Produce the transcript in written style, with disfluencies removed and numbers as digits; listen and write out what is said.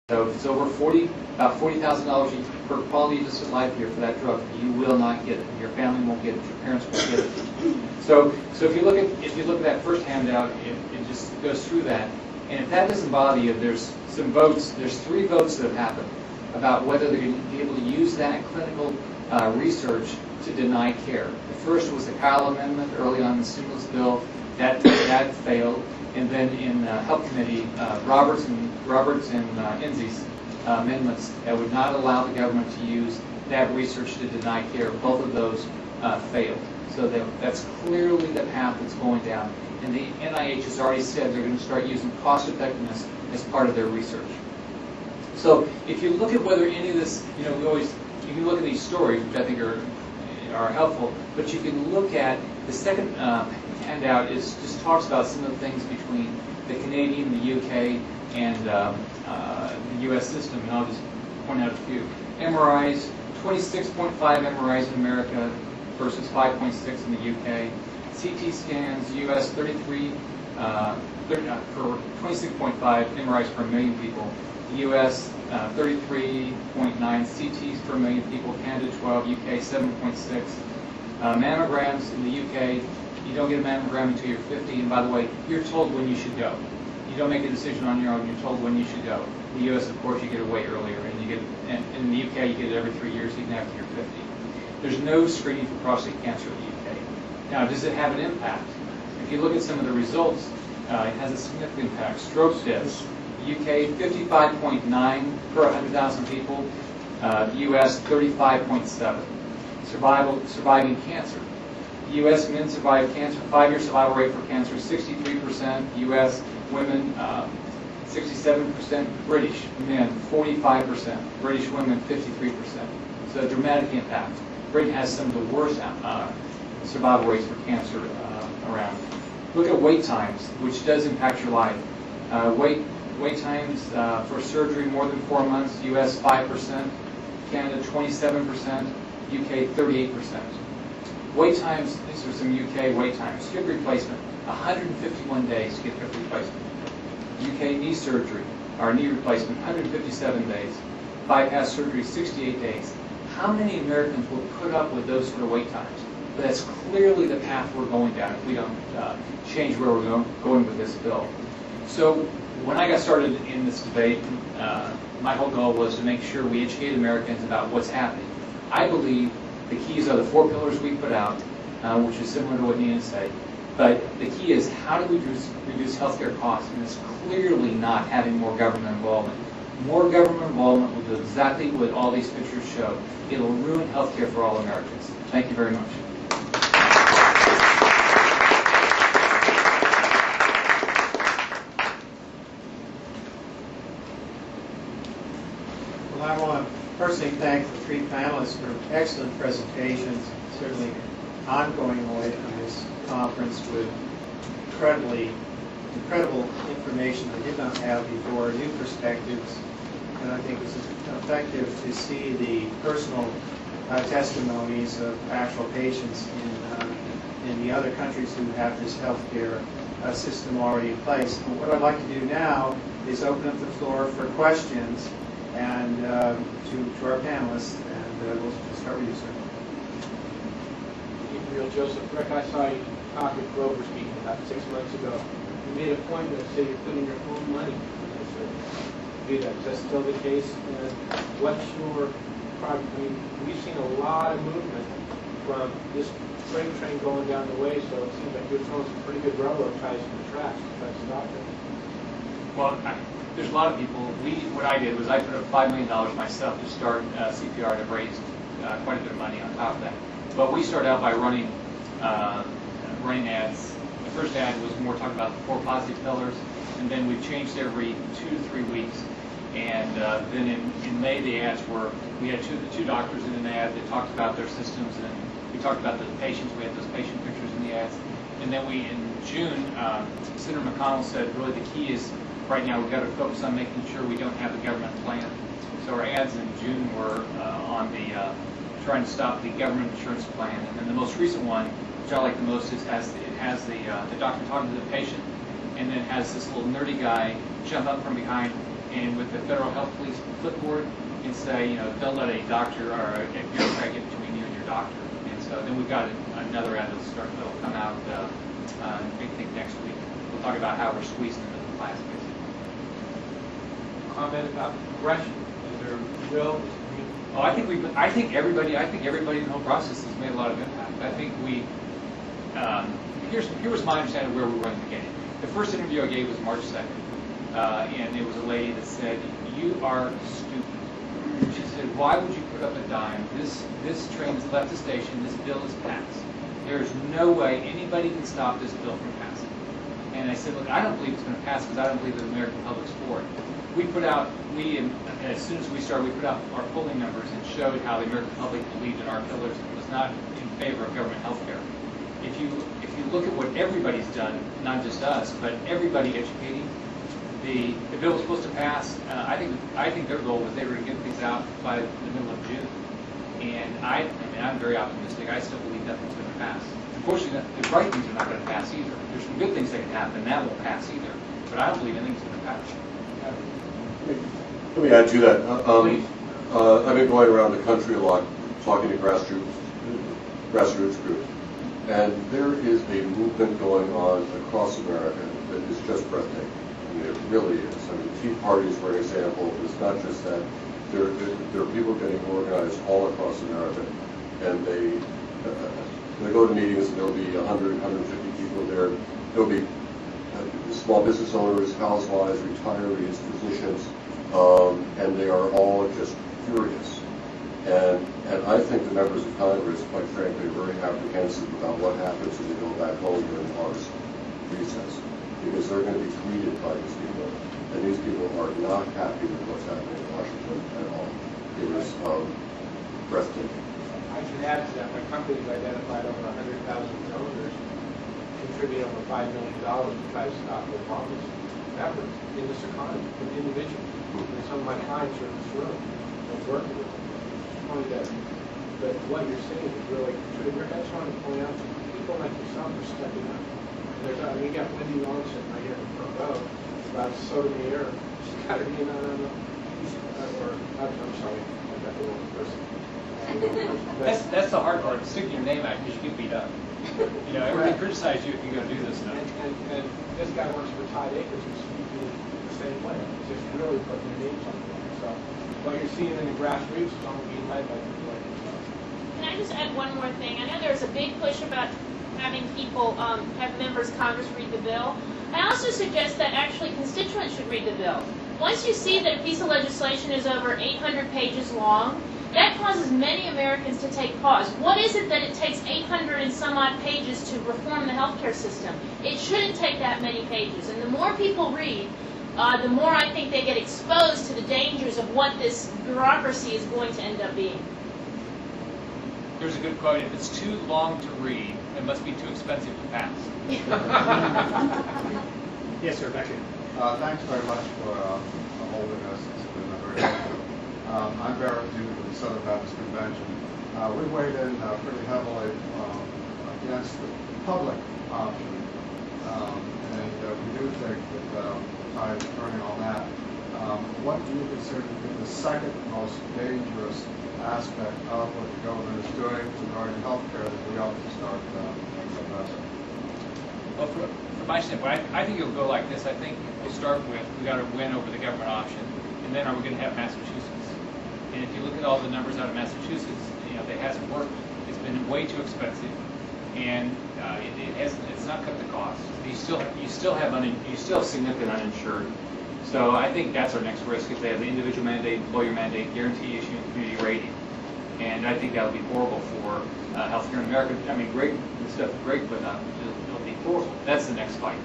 So if it's over about $40,000 per quality adjusted life year for that drug, you will not get it. Your family won't get it. Your parents won't get it. So if you look at that first handout, it just goes through that. And if that doesn't bother you, there's some votes. There's 3 votes that have happened about whether they're going to be able to use that clinical research to deny care. The first was the Kyle Amendment early on in the stimulus bill. That failed. And then in Health Committee, Roberts and Enzi's amendments that would not allow the government to use that research to deny care, both of those failed. So that's clearly the path that's going down. And the NIH has already said they're going to start using cost effectiveness as part of their research. So if you look at whether any of this, you can look at these stories, which I think are helpful, but you can look at the second handout just talks about some of the things between the Canadian, the UK, and the US system, and I'll just point out a few. MRIs, 26.5 MRIs in America versus 5.6 in the UK. CT scans, US 33 for 26.5 MRIs per million people. US 33.9 CTs per million people. Canada 12, UK 7.6. Mammograms in the UK, you don't get a mammogram until you're 50, and by the way, you're told when you should go. You don't make a decision on your own, you're told when you should go. In the US, of course, you get it way earlier, and in the UK, you get it every 3 years, even after you're 50. There's no screening for prostate cancer in the UK. Now, does it have an impact? If you look at some of the results, it has a significant impact. Stroke deaths, UK 55.9 per 100,000 people, US 35.7. Surviving cancer. U.S. men survive cancer, 5-year survival rate for cancer, 63%. U.S. women, 67%. British men, 45%. British women, 53%. So a dramatic impact. Britain has some of the worst survival rates for cancer around. Look at wait times, which does impact your life. Wait times for surgery more than 4 months, U.S. 5%, Canada 27%, UK 38%. Wait times, these are some UK wait times. Hip replacement, 151 days to get hip replacement. UK knee surgery, or knee replacement, 157 days. Bypass surgery, 68 days. How many Americans will put up with those sort of wait times? But that's clearly the path we're going down if we don't change where we're going with this bill. So when I got started in this debate, my whole goal was to make sure we educate Americans about what's happening. I believe the keys are the 4 pillars we put out, which is similar to what Nina said. But the key is how do we reduce healthcare costs? And it's clearly not having more government involvement. More government involvement will do exactly what all these pictures show. It will ruin healthcare for all Americans. Thank you very much. Well, I want to personally thank the 3 panelists for excellent presentations, certainly ongoing away from this conference with incredible information I did not have before, new perspectives, and I think it's effective to see the personal testimonies of actual patients in the other countries who have this healthcare system already in place. And what I'd like to do now is open up the floor for questions and to our panelists, and we'll start with you, sir. Real Joseph Rick, I saw you talk with Grover speaking about 6 months ago. You made a point to say you're putting your own money into this. Is that still the case? And what's your problem? I mean, we've seen a lot of movement from this freight train going down the way, so it seems like you're throwing some pretty good railroad ties in the tracks to try to stop it. Well, there's a lot of people. What I did was I put up $5 million myself to start CPR to raise quite a bit of money on top of that. But we started out by running ads. The first ad was more talking about the 4 positive pillars, and then we changed every 2 to 3 weeks. And then in May, the ads were, we had two doctors in an ad that talked about their systems, and we talked about the patients. We had those patient pictures in the ads. And then in June, Senator McConnell said, really the key is right now we've got to focus on making sure we don't have the government plan. So our ads in June were on the trying to stop the government insurance plan. And then the most recent one, which I like the most, is it has the doctor talking to the patient, and then it has this little nerdy guy jump up from behind and with the federal health police clipboard and say, don't let a doctor or a bureaucrat get between you and your doctor. And so then we've got another ad that'll come out, I think next week. We'll talk about how we're squeezing them in the class, basically. Comment about progression. Is there real? Oh, I think everybody in the whole process has made a lot of impact. I think here was my understanding of where we were in the beginning. The first interview I gave was March 2nd, and it was a lady that said, "You are stupid." She said, "Why would you put up a dime? This train has left the station. This bill is passed. There's no way anybody can stop this bill from passing." And I said, "Look, I don't believe it's going to pass because I don't believe the American public's for it." As soon as we started, we put out our polling numbers and showed how the American public believed in our pillars and was not in favor of government health care. If you look at what everybody's done, not just us, but everybody educating, the bill was supposed to pass. I think their goal was they were going to get things out by the middle of June. And I'm very optimistic. I still believe nothing's going to pass. Unfortunately, the right things are not going to pass either. There's some good things that can happen, and that won't pass either. But I don't believe anything's going to pass. Let me add to that. I've been going around the country a lot, talking to grassroots groups, and there is a movement going on across America that is just breathtaking. I mean, it really is. I mean, tea parties, for example, it's not just that. There are people getting organized all across America, and they go to meetings, and there'll be 100, 150 people there. There'll be small business owners, housewives, retirees, physicians, and they are all just furious. And I think the members of Congress, quite frankly, are very apprehensive about what happens when they go back home during August recess, because they're going to be greeted by these people, and these people are not happy with what's happening in Washington at all. It was breathtaking. I should add to that, my company's identified over 100,000 donors, contribute over $5 million to try to stop Obama's efforts in this economy, from individuals. And some of my clients are in this room, and working with them. But what you're saying is really true. I just want to point out that people like yourself are stepping up. We got Wendy Long sitting right here in the front row about soda in the air. She's got her name out on the, I'm sorry, I got the wrong person. That's the hard part, sticking your name out because you get beat up. Everybody criticizes you if you go do this stuff. And this guy works for Tide Acres, who's speaking the same way. It's just really putting their names on it. So what you're seeing in the grassroots is only being led by people like yourself. Can I just add one more thing? I know there's a big push about having people, have members of Congress read the bill. I also suggest that actually constituents should read the bill. Once you see that a piece of legislation is over 800 pages long, that causes many Americans to take pause. What is it that it takes 800 and some odd pages to reform the healthcare system? It shouldn't take that many pages. And the more people read, the more I think they get exposed to the dangers of what this bureaucracy is going to end up being. There's a good quote: if it's too long to read, it must be too expensive to pass. Yes, sir, back here. Thanks very much for holding us. It's been very helpful. I'm Barrett Duke with the Southern Baptist Convention. We weighed in pretty heavily against the public option, and we do think that the tide is turning on that. What do you consider to be the second most dangerous aspect of what the government is doing regarding health care that we ought to start addressing? Well, from my standpoint, I think it'll go like this. I think to start with, we got to win over the government option, and then are we going to have Massachusetts? And if you look at all the numbers out of Massachusetts, that hasn't worked. It's been way too expensive, and it's not cut the cost. You still have significant uninsured. So I think that's our next risk if they have the individual mandate, employer mandate, guarantee issue, and community rating. And I think that would be horrible for healthcare in America. I mean, great stuff, great, but it'll be horrible. That's the next fight.